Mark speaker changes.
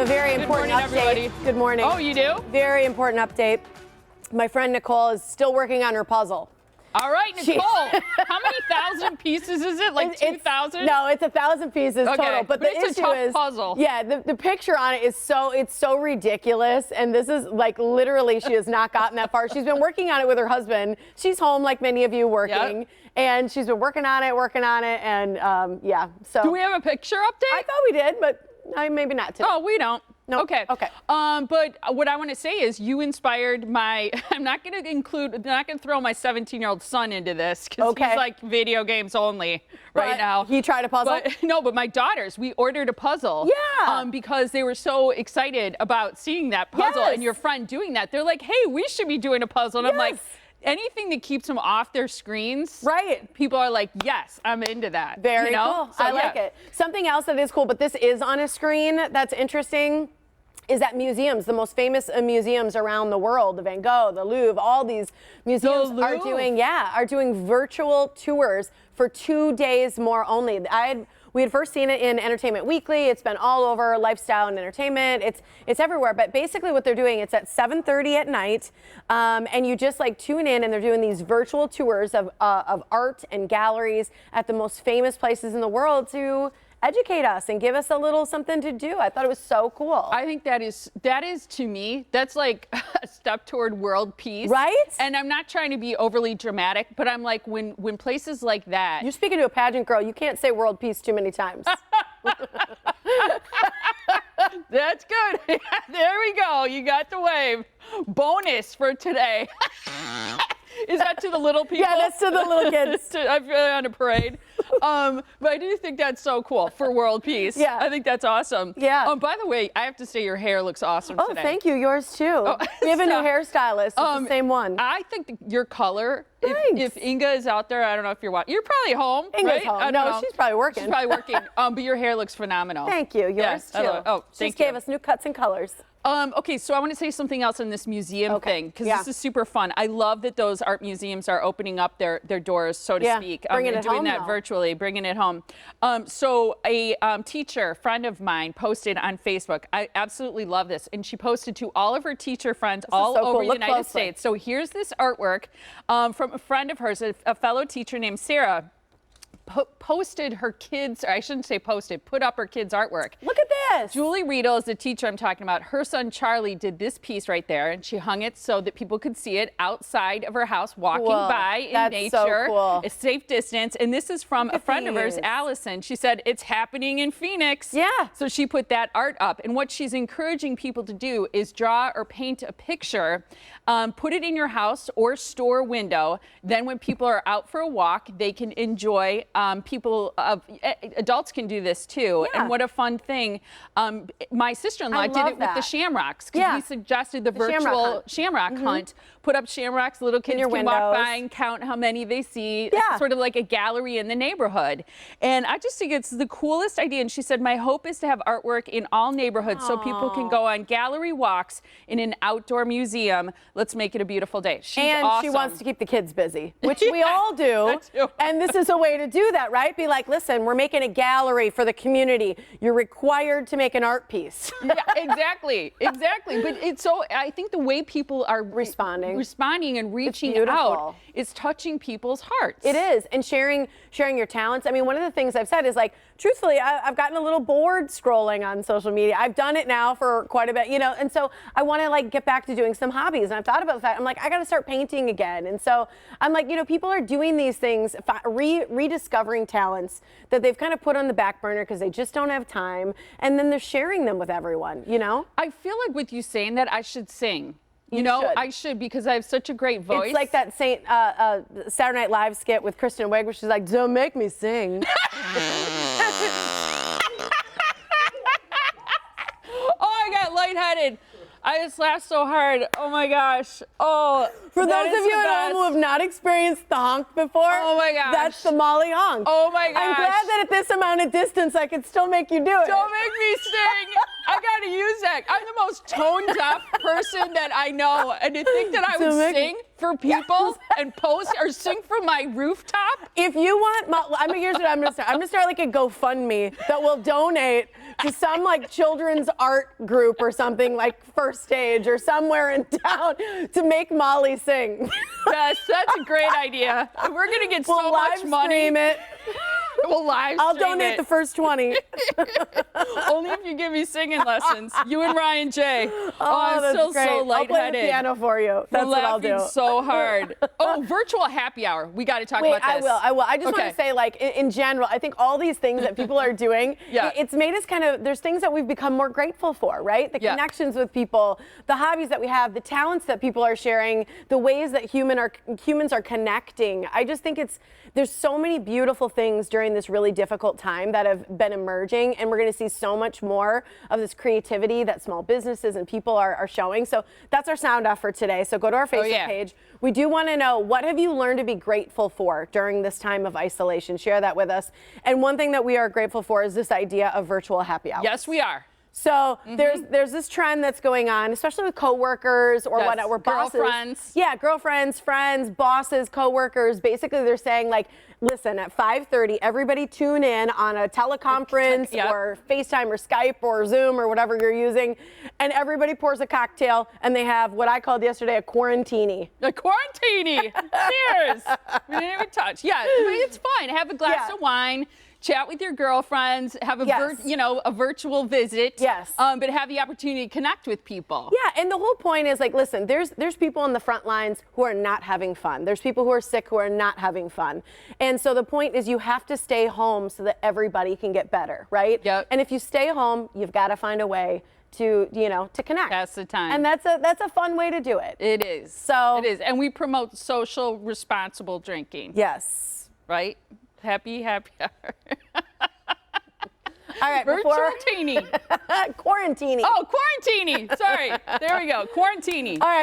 Speaker 1: a very important
Speaker 2: morning,
Speaker 1: update.
Speaker 2: everybody.
Speaker 1: Good morning.
Speaker 2: Oh, you do?
Speaker 1: Very important update. My friend Nicole is still working on her puzzle.
Speaker 2: All right, Nicole. How many thousand pieces is it? Like 2,000?
Speaker 1: No, it's 1,000 pieces total. But the
Speaker 2: it's
Speaker 1: issue
Speaker 2: a tough
Speaker 1: is,
Speaker 2: puzzle.
Speaker 1: yeah, the picture on it is so ridiculous. And this is like literally she has not gotten that far. She's been working on it with her husband. She's home like many of you working.
Speaker 2: Yep.
Speaker 1: And she's been working on it. And yeah, so.
Speaker 2: Do we have a picture update?
Speaker 1: I thought we did, but maybe not today.
Speaker 2: Oh, we don't.
Speaker 1: No.
Speaker 2: Okay.
Speaker 1: Okay.
Speaker 2: But what I want to say is you inspired my, I'm not going to throw my 17-year-old son into this because he's like video games only right now.
Speaker 1: He tried a puzzle?
Speaker 2: But my daughters, we ordered a puzzle.
Speaker 1: Yeah.
Speaker 2: Because they were so excited about seeing that puzzle
Speaker 1: Yes.
Speaker 2: and your friend doing that. They're like, hey, we should be doing a puzzle. And I'm like, anything that keeps them off their screens.
Speaker 1: Right.
Speaker 2: People are like, yes, I'm into that.
Speaker 1: Very cool.
Speaker 2: So,
Speaker 1: I like it. Something else that is cool, but this is on a screen that's interesting, is that museums, the most famous museums around the world, the Van Gogh, the Louvre, all these museums are doing virtual tours for 2 days more only. We had first seen it in Entertainment Weekly. It's been all over lifestyle and entertainment. It's everywhere. But basically what they're doing, it's at 7:30 at night, and you just like tune in, and they're doing these virtual tours of art and galleries at the most famous places in the world to educate us and give us a little something to do. I thought it was so cool.
Speaker 2: I think that is to me, that's like a step toward world peace.
Speaker 1: Right?
Speaker 2: And I'm not trying to be overly dramatic, but I'm like, when places like that.
Speaker 1: You're speaking to a pageant girl. You can't say world peace too many times.
Speaker 2: That's good. There we go. You got the wave. Bonus for today. Is that to the little people?
Speaker 1: Yeah, that's to the little kids.
Speaker 2: I'm really on a parade. But I do think that's so cool for world peace.
Speaker 1: Yeah.
Speaker 2: I think that's awesome.
Speaker 1: Yeah.
Speaker 2: By the way, I have to say your hair looks awesome today.
Speaker 1: Oh, thank you. Yours too. We have a new hairstylist. It's the same one.
Speaker 2: I think your color,
Speaker 1: Thanks.
Speaker 2: if Inga is out there, I don't know if you're watching. You're probably home,
Speaker 1: Inga's
Speaker 2: right?
Speaker 1: home.
Speaker 2: I don't
Speaker 1: No,
Speaker 2: know.
Speaker 1: she's probably working.
Speaker 2: She's probably working. But your hair looks phenomenal.
Speaker 1: Thank you. Yours too.
Speaker 2: Oh,
Speaker 1: She
Speaker 2: thank
Speaker 1: just
Speaker 2: you.
Speaker 1: gave us new cuts and colors.
Speaker 2: Okay, so I want to say something else on this museum thing, because this is super fun. I love that those art museums are opening up their doors, so to speak.
Speaker 1: Bringing it
Speaker 2: doing
Speaker 1: home,
Speaker 2: that
Speaker 1: though.
Speaker 2: virtually, bringing it home. So a teacher friend of mine posted on Facebook. I absolutely love this, and she posted to all of her teacher friends all over the United States. So here's this artwork from a friend of hers, a fellow teacher named Sarah. Posted her kids, or I shouldn't say posted, put up her kids' artwork.
Speaker 1: Look at this.
Speaker 2: Julie Riedel is the teacher I'm talking about. Her son Charlie did this piece right there, and she hung it so that people could see it outside of her house, walking by in nature.
Speaker 1: So cool.
Speaker 2: A safe distance. And this is from a friend of hers, Allison. She said, it's happening in Phoenix.
Speaker 1: Yeah.
Speaker 2: So she put that art up. And what she's encouraging people to do is draw or paint a picture, put it in your house or store window. Then when people are out for a walk, they can enjoy. Adults can do this too.
Speaker 1: Yeah.
Speaker 2: And what a fun thing. My sister-in-law did it with the shamrocks, because we suggested the virtual shamrock hunt. Put up shamrocks, little kids can walk by and count how many they see.
Speaker 1: Yeah.
Speaker 2: It's sort of like a gallery in the neighborhood. And I just think it's the coolest idea. And she said, my hope is to have artwork in all neighborhoods so people can go on gallery walks in an outdoor museum. Let's make it a beautiful day. She's awesome.
Speaker 1: She wants to keep the kids busy, which we all do. And this is a way to do that, right? Be like, listen, we're making a gallery for the community. You're required to make an art piece.
Speaker 2: Yeah, exactly. But it's so, I think the way people are responding and reaching out is touching people's hearts.
Speaker 1: It is. And sharing your talents. I mean, one of the things I've said is, like, truthfully, I've gotten a little bored scrolling on social media. I've done it now for quite a bit, and so I want to like get back to doing some hobbies. And I've thought about that. I'm like, I got to start painting again. And so I'm like, people are doing these things, rediscovering talents that they've kind of put on the back burner because they just don't have time. And then they're sharing them with everyone,
Speaker 2: I feel like with you saying that, I should sing. I should, because I have such a great voice.
Speaker 1: It's like that Saturday Night Live skit with Kristen Wiig where she's like, don't make me sing.
Speaker 2: Oh, I got lightheaded. I just laughed so hard. Oh my gosh. Oh,
Speaker 1: for those of you at home who have not experienced the honk before,
Speaker 2: oh my gosh,
Speaker 1: that's the Molly honk.
Speaker 2: Oh my gosh.
Speaker 1: I'm glad that at this amount of distance I could still make you do it.
Speaker 2: Don't make me sing. I gotta use that. I'm the most tone deaf person that I know, and to think that I would sing for people and post or sing from my rooftop?
Speaker 1: If you want, here's what I'm gonna start. I'm gonna start like a GoFundMe that will donate to some like children's art group or something like First Stage or somewhere in town to make Molly sing.
Speaker 2: Yes, that's a great idea. We're gonna get so much money.
Speaker 1: Stream it.
Speaker 2: We'll live
Speaker 1: I'll
Speaker 2: stream
Speaker 1: donate
Speaker 2: it.
Speaker 1: the first 20.
Speaker 2: Only if you give me singing lessons. You and Ryan J. Oh, I'm
Speaker 1: that's
Speaker 2: still
Speaker 1: great.
Speaker 2: so
Speaker 1: I'll play the
Speaker 2: lightheaded.
Speaker 1: piano for you. That's what I'll do.
Speaker 2: So hard. Oh, virtual happy hour. We got to talk about this.
Speaker 1: I will. I just want to say, like, in general, I think all these things that people are doing, it's made us there's things that we've become more grateful for, right? The connections with people, the hobbies that we have, the talents that people are sharing, the ways that humans are connecting. I just think there's so many beautiful things during this really difficult time that have been emerging, and we're going to see so much more of this creativity that small businesses and people are showing. So that's our sound off for today. So go to our Facebook page. We do want to know, what have you learned to be grateful for during this time of isolation? Share that with us. And one thing that we are grateful for is this idea of virtual happy hours.
Speaker 2: Yes, we are.
Speaker 1: So there's this trend that's going on, especially with coworkers or whatnot, where bosses, girlfriends, friends, bosses, coworkers. Basically, they're saying, like, listen, at 5:30, everybody tune in on a teleconference or FaceTime or Skype or Zoom or whatever you're using, and everybody pours a cocktail, and they have what I called yesterday a quarantini.
Speaker 2: A quarantini. Cheers. We didn't even touch. Yeah, it's fine. Have a glass of wine. Chat with your girlfriends, have a a virtual visit.
Speaker 1: Yes.
Speaker 2: But have the opportunity to connect with people.
Speaker 1: Yeah, and the whole point is, like, listen, there's people on the front lines who are not having fun. There's people who are sick who are not having fun. And so the point is, you have to stay home so that everybody can get better, right?
Speaker 2: Yep.
Speaker 1: And if you stay home, you've got to find a way to connect.
Speaker 2: Pass the time.
Speaker 1: And that's a fun way to do it.
Speaker 2: It is.
Speaker 1: So
Speaker 2: it is. And we promote social responsible drinking.
Speaker 1: Yes.
Speaker 2: Right? Happy hour.
Speaker 1: All right,
Speaker 2: virtual teeny.
Speaker 1: Quarantini.
Speaker 2: Oh, quarantini. Sorry. There we go. Quarantini.
Speaker 1: All right.